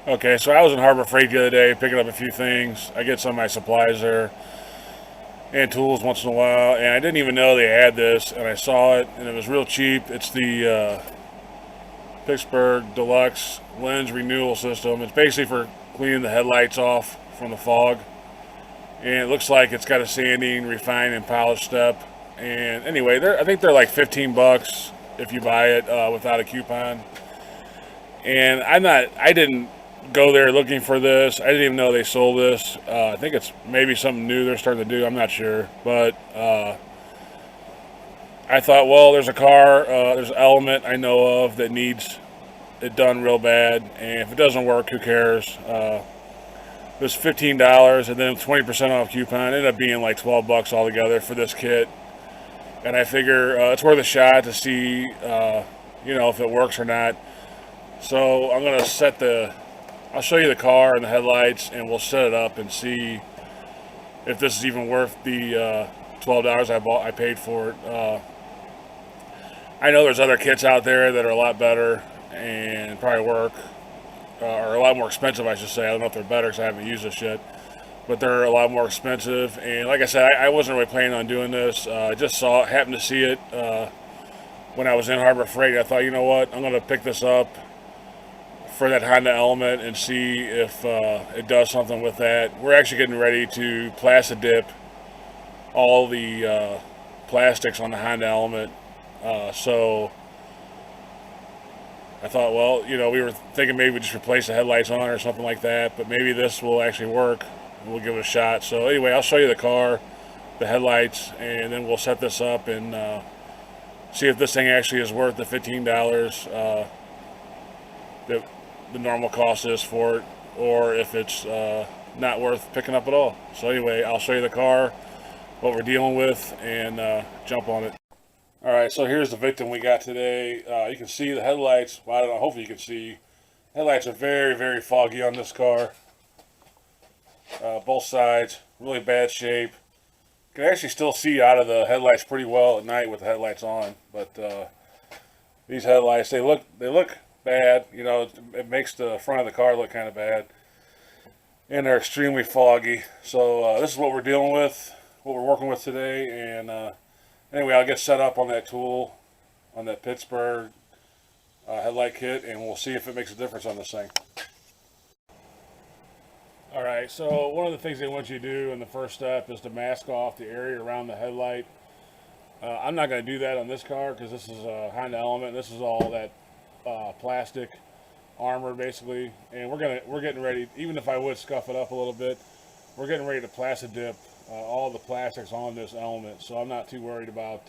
Okay, so I was in Harbor Freight the other day picking up a few things. I get some of my supplies there and tools once in a while, and I didn't even know they had this, and I saw it, and it was real cheap. It's the Pittsburgh Deluxe Lens Renewal System. It's basically for cleaning the headlights off from the fog, and it looks like it's got a sanding, refine, and polish step. And anyway, I think they're like 15 bucks if you buy it without a coupon. And I didn't go there looking for this. I didn't even know they sold this. I think it's maybe something new they're starting to do. I'm not sure, but I thought, well, there's a car, there's an element I know of that needs it done real bad, and if it doesn't work, who cares? It was $15, and then 20% off coupon. It ended up being like 12 bucks altogether for this kit, and I figure it's worth a shot to see, if it works or not. So I'm gonna I'll show you the car and the headlights, and we'll set it up and see if this is even worth the $12 I paid for it. I know there's other kits out there that are a lot better and probably work, or a lot more expensive, I should say. I don't know if they're better because I haven't used this yet, but they're a lot more expensive. And like I said, I wasn't really planning on doing this. I just happened to see it when I was in Harbor Freight. I thought, you know what, I'm going to pick this up for that Honda Element and see if it does something with that. We're actually getting ready to plastic dip all the plastics on the Honda Element. So I thought, well, we were thinking maybe we just replace the headlights on or something like that, but maybe this will actually work. We'll give it a shot. So anyway, I'll show you the car, the headlights, and then we'll set this up and see if this thing actually is worth the $15 that the normal cost is for it, or if it's not worth picking up at all. So anyway, I'll show you the car, what we're dealing with, and jump on it. All right, so here's the victim we got today. You can see the headlights. Well, I don't know, hopefully you can see. Headlights are very, very foggy on this car. Both sides, really bad shape. You can actually still see out of the headlights pretty well at night with the headlights on. But these headlights, they look bad. It makes the front of the car look kind of bad. And they're extremely foggy. So this is what we're dealing with, what we're working with today. And anyway, I'll get set up on that tool, on that Pittsburgh headlight kit, and we'll see if it makes a difference on this thing. Alright, so one of the things they want you to do in the first step is to mask off the area around the headlight. I'm not going to do that on this car because this is a Honda Element. This is all that plastic armor basically, and we're getting ready. Even if I would scuff it up a little bit, we're getting ready to plastic dip all the plastics on this Element, so I'm not too worried about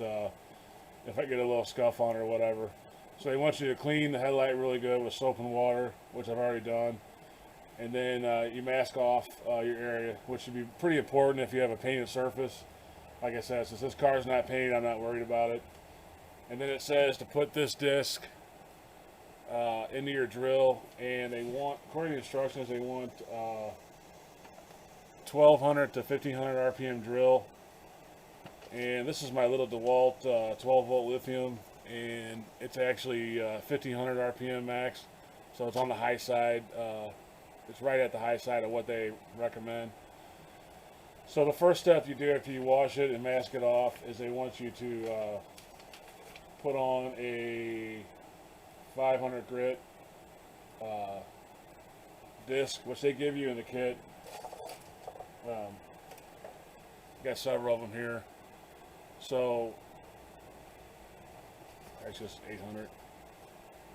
if I get a little scuff on it or whatever. So they want you to clean the headlight really good with soap and water, which I've already done, and then you mask off your area, which should be pretty important if you have a painted surface. Like I said, since this car is not painted, I'm not worried about it. And then it says to put this disc into your drill, and they want, according to the instructions, they want 1200 to 1500 RPM drill. And this is my little DeWalt 12 volt lithium, and it's actually 1500 RPM max, so it's on the high side. It's right at the high side of what they recommend. So the first step you do after you wash it and mask it off is they want you to put on a 500 grit disc, which they give you in the kit. Got several of them here. So that's just 800.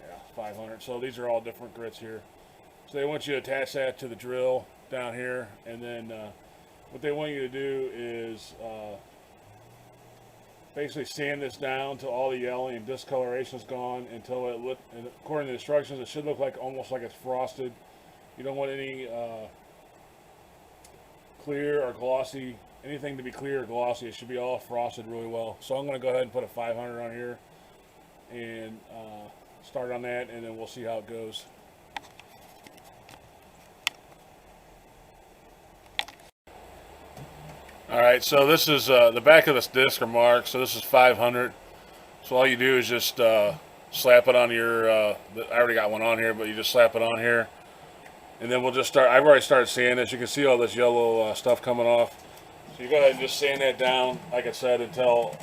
Yeah, 500. So these are all different grits here. So they want you to attach that to the drill down here, and then what they want you to do is basically sand this down till all the yellowing and discoloration is gone, until and according to the instructions, it should look like almost like it's frosted. You don't want any clear or glossy, anything to be clear or glossy. It should be all frosted really well. So I'm going to go ahead and put a 500 on here and start on that, and then we'll see how it goes. Alright, so this is the back of this disc are marked, so this is 500. So all you do is just slap it on your, I already got one on here, but you just slap it on here. And then we'll just start. I've already started sanding this. You can see all this yellow stuff coming off. So you go ahead and just sand that down, like I said, until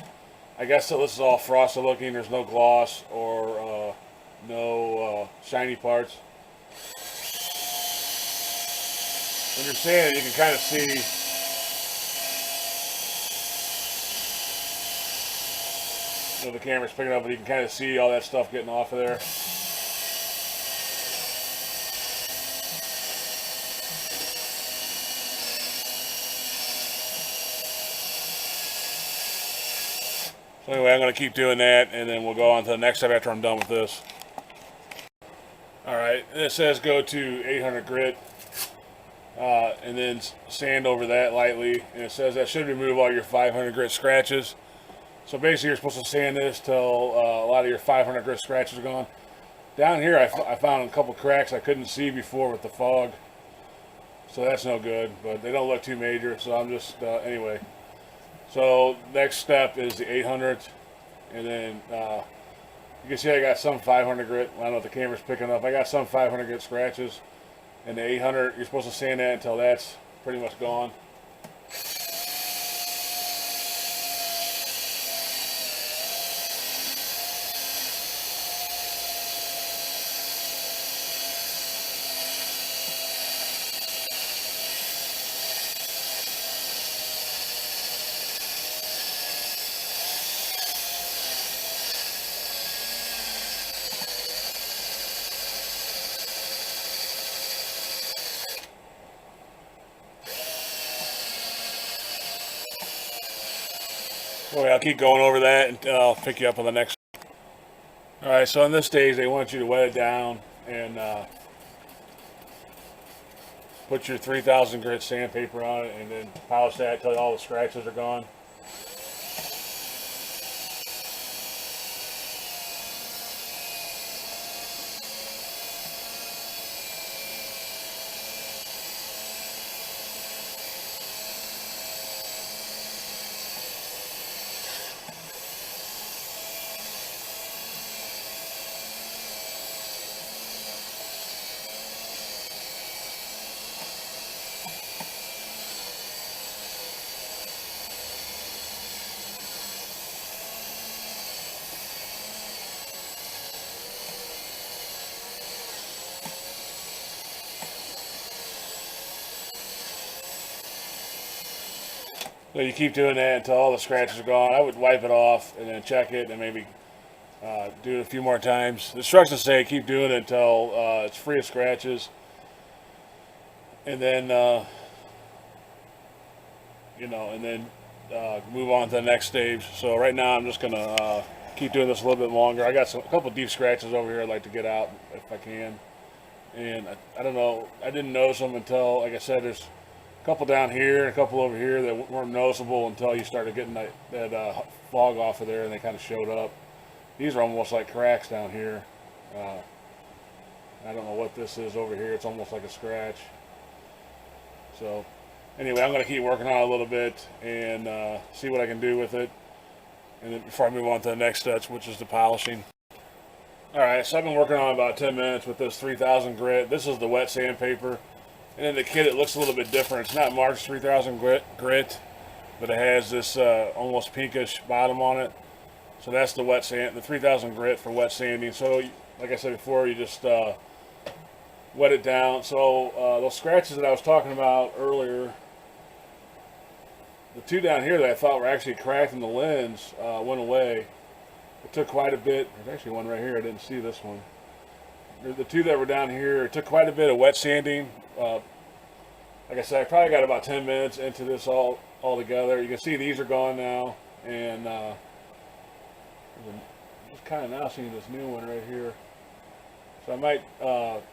I guess till this is all frosted looking. There's no gloss or no shiny parts. When you're sanding, you can kind of see. The camera's picking up, but you can kind of see all that stuff getting off of there. So anyway, I'm going to keep doing that, and then we'll go on to the next step after I'm done with this. Alright, and it says go to 800 grit, and then sand over that lightly, and it says that should remove all your 500 grit scratches. So basically you're supposed to sand this till a lot of your 500 grit scratches are gone. Down here I found a couple cracks I couldn't see before with the fog. So that's no good, but they don't look too major, so I'm just, anyway. So next step is the 800, and then you can see I got some 500 grit. I don't know if the camera's picking up. I got some 500 grit scratches. And the 800, you're supposed to sand that until that's pretty much gone. Well, I'll keep going over that and I'll pick you up on the next. Alright, so on this stage they want you to wet it down and put your 3000 grit sandpaper on it and then polish that until all the scratches are gone. So you keep doing that until all the scratches are gone. I would wipe it off and then check it and maybe do it a few more times. The instructions say keep doing it until it's free of scratches. And then, and then move on to the next stage. So right now I'm just going to keep doing this a little bit longer. I got a couple deep scratches over here I'd like to get out if I can. And I don't know, I didn't notice them until, like I said, there's a couple down here, a couple over here that weren't noticeable until you started getting that fog off of there and they kind of showed up. These are almost like cracks down here. I don't know what this is over here. It's almost like a scratch. So anyway, I'm going to keep working on it a little bit and see what I can do with it. And then before I move on to the next step, which is the polishing. Alright, so I've been working on about 10 minutes with this 3000 grit. This is the wet sandpaper. And in the kit it looks a little bit different. It's not marked 3000 grit, but it has this almost pinkish bottom on it. So that's the wet sand, the 3000 grit for wet sanding. So like I said before, you just wet it down. So those scratches that I was talking about earlier, the two down here that I thought were actually cracked in the lens went away. It took quite a bit. There's actually one right here. I didn't see this one. The two that were down here, it took quite a bit of wet sanding. Like I said, I probably got about 10 minutes into this all together. You can see these are gone now, and just kind of now seeing this new one right here. So I might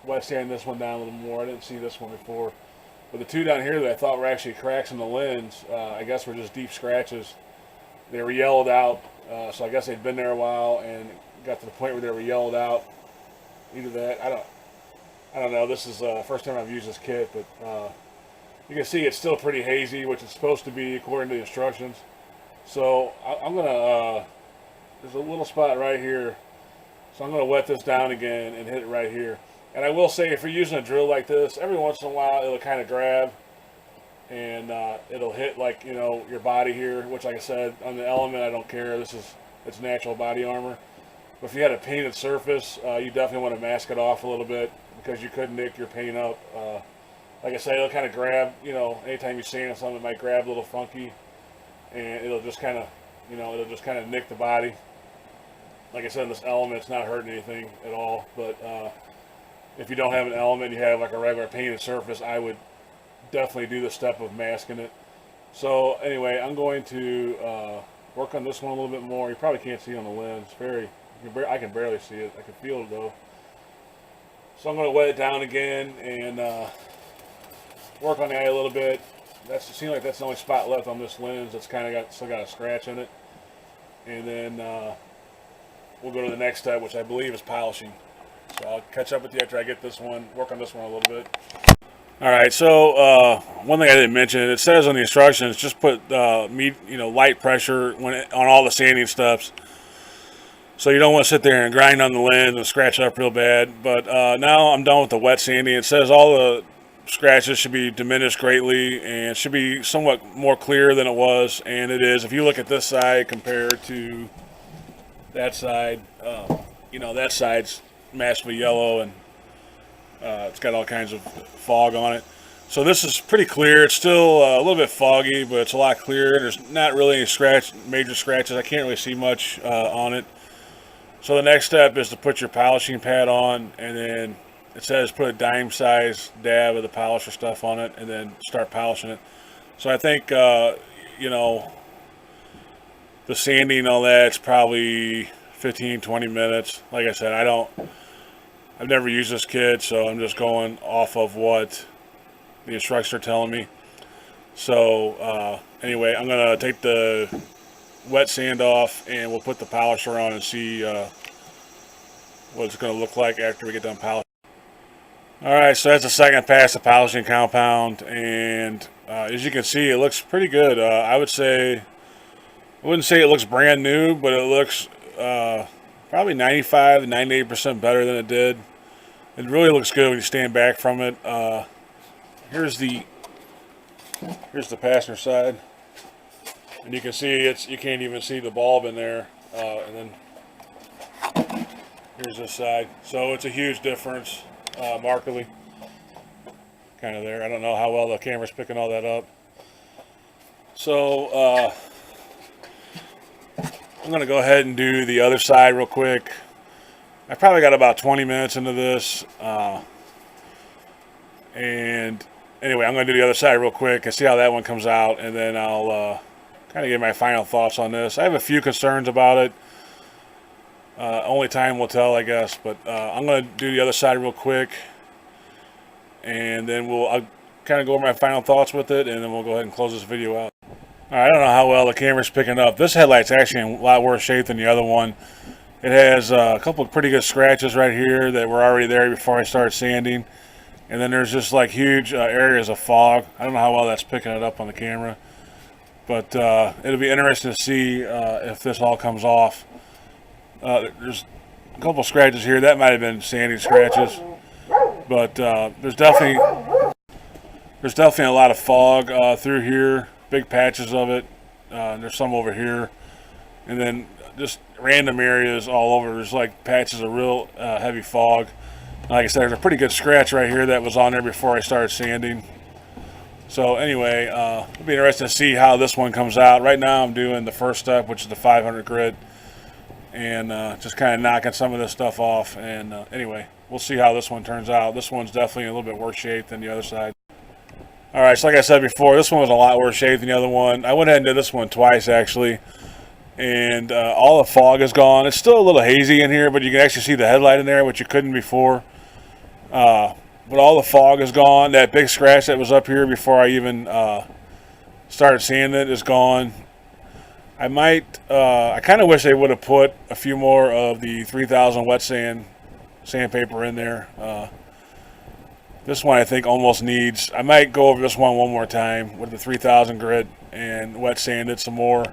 wet sand this one down a little more. I didn't see this one before. But the two down here that I thought were actually cracks in the lens, I guess were just deep scratches. They were yellowed out, so I guess they'd been there a while and got to the point where they were yellowed out. Either that, I don't know. This is the first time I've used this kit, but you can see it's still pretty hazy, which it's supposed to be according to the instructions. So I'm gonna, there's a little spot right here, so I'm gonna wet this down again and hit it right here. And I will say, if you're using a drill like this, every once in a while it'll kind of grab, and it'll hit, like, you know, your body here, which, like I said, on the Element, I don't care. It's natural body armor. But if you had a painted surface, you definitely want to mask it off a little bit, because you could nick your paint up. Like I said, it'll kind of grab, you know, anytime you sand something, it might grab a little funky, and it'll just kind of, you know, it'll just kind of nick the body. Like I said, in this Element, it's not hurting anything at all. But if you don't have an Element, you have like a regular painted surface, I would definitely do the step of masking it. So anyway, I'm going to work on this one a little bit more. You probably can't see on the lens. I can barely see it. I can feel it though. So I'm going to wet it down again and work on the eye a little bit. It seems like that's the only spot left on this lens that's kind of still got a scratch in it. And then we'll go to the next step, which I believe is polishing. So I'll catch up with you after I get this one, work on this one a little bit. All right, so one thing I didn't mention, it says on the instructions, just put light pressure on all the sanding steps. So you don't want to sit there and grind on the lens and scratch it up real bad. But now I'm done with the wet sanding. It says all the scratches should be diminished greatly and should be somewhat more clear than it was, and it is. If you look at this side compared to that side, that side's massively yellow, and it's got all kinds of fog on it. So this is pretty clear. It's still a little bit foggy, but it's a lot clearer. There's not really any major scratches. I can't really see much on it. So the next step is to put your polishing pad on, and then it says put a dime size dab of the polisher stuff on it, and then start polishing it. So I think, the sanding and all that, it's probably 15-20 minutes. Like I said, I've never used this kit, so I'm just going off of what the instructions are telling me. So anyway, I'm going to take the wet sand off, and we'll put the polisher on and see what it's going to look like after we get done polishing. Alright, so that's the second pass of polishing compound, and as you can see, it looks pretty good. I wouldn't say it looks brand new, but it looks probably 95 to 98% better than it did. It really looks good when you stand back from it. Here's the passenger side, and you can see you can't even see the bulb in there. And then here's this side. So it's a huge difference, markedly. Kind of there. I don't know how well the camera's picking all that up. So I'm going to go ahead and do the other side real quick. I probably got about 20 minutes into this. And anyway, I'm going to do the other side real quick and see how that one comes out. And then I'll kind of give my final thoughts on this. I have a few concerns about it. Only time will tell, I guess. But I'm going to do the other side real quick. And then I'll kind of go over my final thoughts with it. And then we'll go ahead and close this video out. All right, I don't know how well the camera's picking up. This headlight's actually in a lot worse shape than the other one. It has a couple of pretty good scratches right here that were already there before I started sanding. And then there's just like huge areas of fog. I don't know how well that's picking it up on the camera. But it'll be interesting to see if this all comes off. There's a couple of scratches here. That might have been sanding scratches. But there's definitely a lot of fog through here. Big patches of it. There's some over here. And then just random areas all over. There's like patches of real heavy fog. Like I said, there's a pretty good scratch right here that was on there before I started sanding. So anyway, it'll be interesting to see how this one comes out. Right now I'm doing the first step, which is the 500 grit. And just kind of knocking some of this stuff off. And anyway, we'll see how this one turns out. This one's definitely in a little bit worse shape than the other side. Alright, so like I said before, this one was a lot worse shape than the other one. I went ahead and did this one twice, actually. And all the fog is gone. It's still a little hazy in here, but you can actually see the headlight in there, which you couldn't before. But all the fog is gone. That big scratch that was up here before I even started sanding it is gone. I kind of wish they would have put a few more of the 3000 wet sandpaper in there. This one I think almost needs, I might go over this one more time with the 3000 grit and wet sand it some more.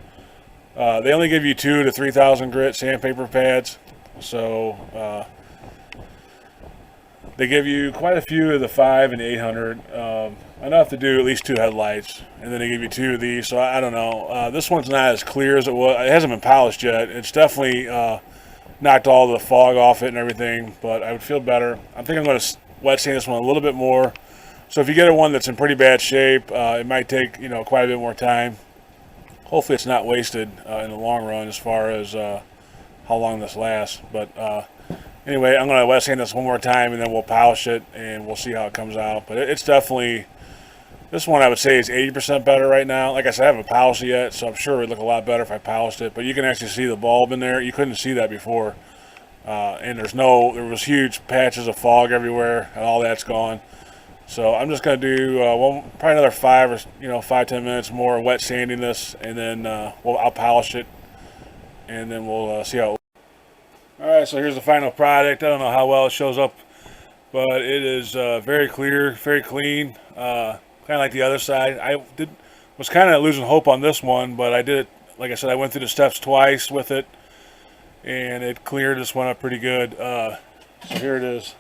They only give you 2 to 3000 grit sandpaper pads, so They give you quite a few of the 5 and 800, enough to do at least 2 headlights, and then they give you 2 of these. So I don't know. This one's not as clear as it was. It hasn't been polished yet. It's definitely knocked all the fog off it and everything, but I would feel better. I think I'm going to wet sand this one a little bit more. So if you get one that's in pretty bad shape, it might take quite a bit more time. Hopefully it's not wasted in the long run as far as how long this lasts. But anyway, I'm going to wet sand this one more time, and then we'll polish it, and we'll see how it comes out. But it's definitely, this one I would say is 80% better right now. Like I said, I haven't polished it yet, so I'm sure it would look a lot better if I polished it. But you can actually see the bulb in there. You couldn't see that before. And there was huge patches of fog everywhere, and all that's gone. So I'm just going to do probably another 5-10 minutes more wet sanding this, and then I'll polish it, and then we'll see how it looks. All right, so here's the final product. I don't know how well it shows up, but it is very clear, very clean, kind of like the other side. I was kind of losing hope on this one, but I did it, like I said, I went through the steps twice with it, and it cleared this one up pretty good. So here it is.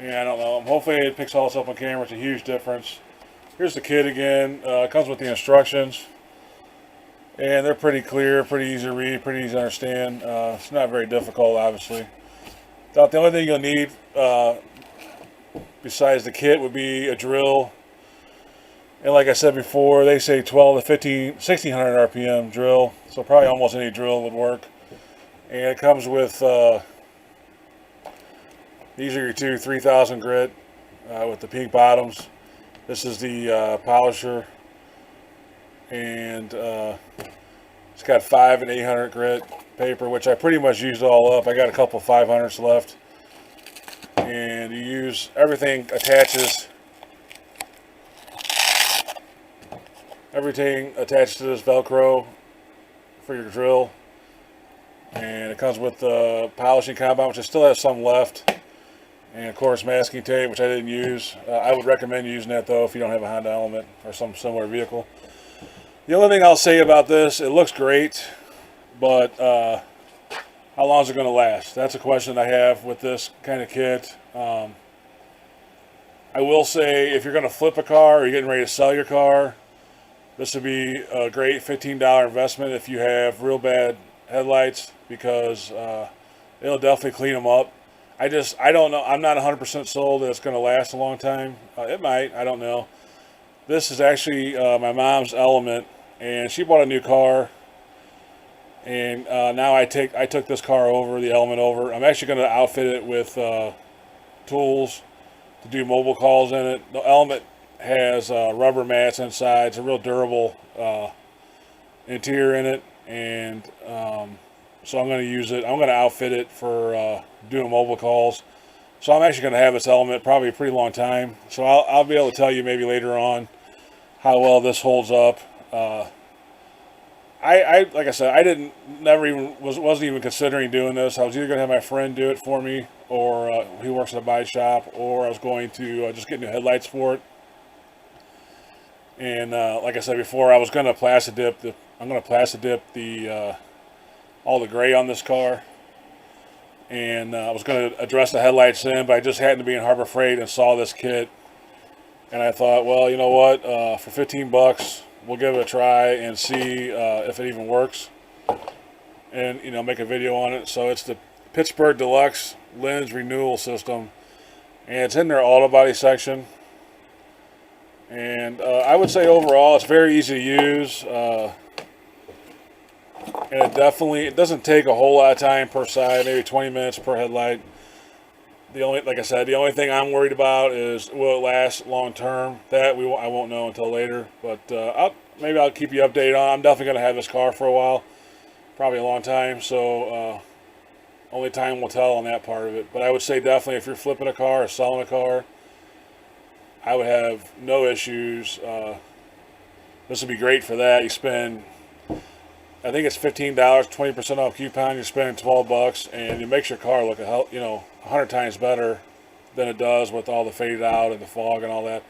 Yeah, I don't know. Hopefully it picks all this up on camera. It's a huge difference. Here's the kit again. It comes with the instructions. And they're pretty clear, pretty easy to read, pretty easy to understand. It's not very difficult, obviously. The only thing you'll need besides the kit would be a drill. And like I said before, they say 12 to 15, 1600 RPM drill. So probably almost any drill would work. And it comes with... these are your two 3000 grit with the pink bottoms. This is the polisher, and it's got 5 and 800 grit paper, which I pretty much used all up. I got a couple 500s left, and you use everything attaches. Everything attached to this Velcro for your drill, and it comes with the polishing compound, which I still have some left. And of course masking tape, which I didn't use. I would recommend using that though if you don't have a Honda Element or some similar vehicle. The only thing I'll say about this, it looks great, but how long is it going to last? That's a question I have with this kind of kit. I will say if you're going to flip a car or you're getting ready to sell your car, this would be a great $15 investment if you have real bad headlights, because it'll definitely clean them up. I don't know. I'm not 100% sold that it's going to last a long time. It might. I don't know. This is actually my mom's Element, and she bought a new car. And now I took this car over, the Element over. I'm actually going to outfit it with tools to do mobile calls in it. The Element has rubber mats inside. It's a real durable interior in it, and so I'm going to use it. I'm going to outfit it for doing mobile calls. So I'm actually going to have this Element probably a pretty long time. So I'll be able to tell you maybe later on how well this holds up. Like I said, wasn't even considering doing this. I was either going to have my friend do it for me, or he works at a body shop, or I was going to just get new headlights for it. And like I said before, I was going to plastic dip the all the gray on this car, and I was going to address the headlights in, but I just happened to be in Harbor Freight and saw this kit, and I thought, well, you know what, for 15 bucks we'll give it a try and see if it even works, and make a video on it. So it's the Pittsburgh Lens Renewal System, and it's in their auto body section. And I would say overall it's very easy to use, and it doesn't take a whole lot of time per side, maybe 20 minutes per headlight. Like I said, the only thing I'm worried about is, will it last long term? That I won't know until later, but maybe I'll keep you updated on. I'm definitely going to have this car for a while, probably a long time, so only time will tell on that part of it. But I would say definitely if you're flipping a car or selling a car, I would have no issues. This would be great for that. You spend, I think it's $15, 20% off coupon. You're spending 12 bucks, and it makes your car look 100 times better than it does with all the faded out and the fog and all that.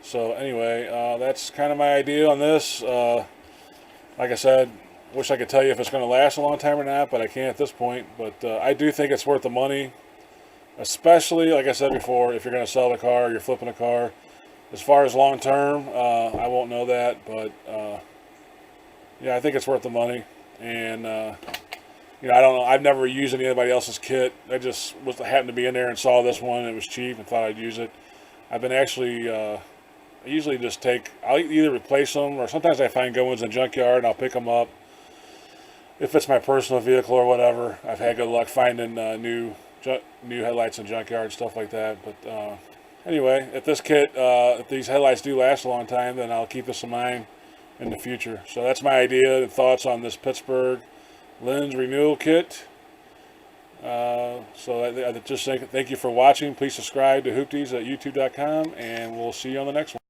So anyway, that's kind of my idea on this. Like I said, Wish I could tell you if it's going to last a long time or not, but I can't at this point. But I do think it's worth the money, especially, like I said before, if you're going to sell the car, you're flipping a car. As far as long term, I won't know that, but yeah, I think it's worth the money. And you know, I don't know. I've never used anybody else's kit. I just happened to be in there and saw this one. And it was cheap and thought I'd use it. I've been actually. I usually just I'll either replace them, or sometimes I find good ones in the junkyard and I'll pick them up. If it's my personal vehicle or whatever, I've had good luck finding new headlights in junkyard, stuff like that. But anyway, if this kit, if these headlights do last a long time, then I'll keep this in mind in the future. So that's my idea and thoughts on this Pittsburgh Lens Renewal Kit. So I just thank you for watching. Please subscribe to Hoopties at youtube.com, and we'll see you on the next one.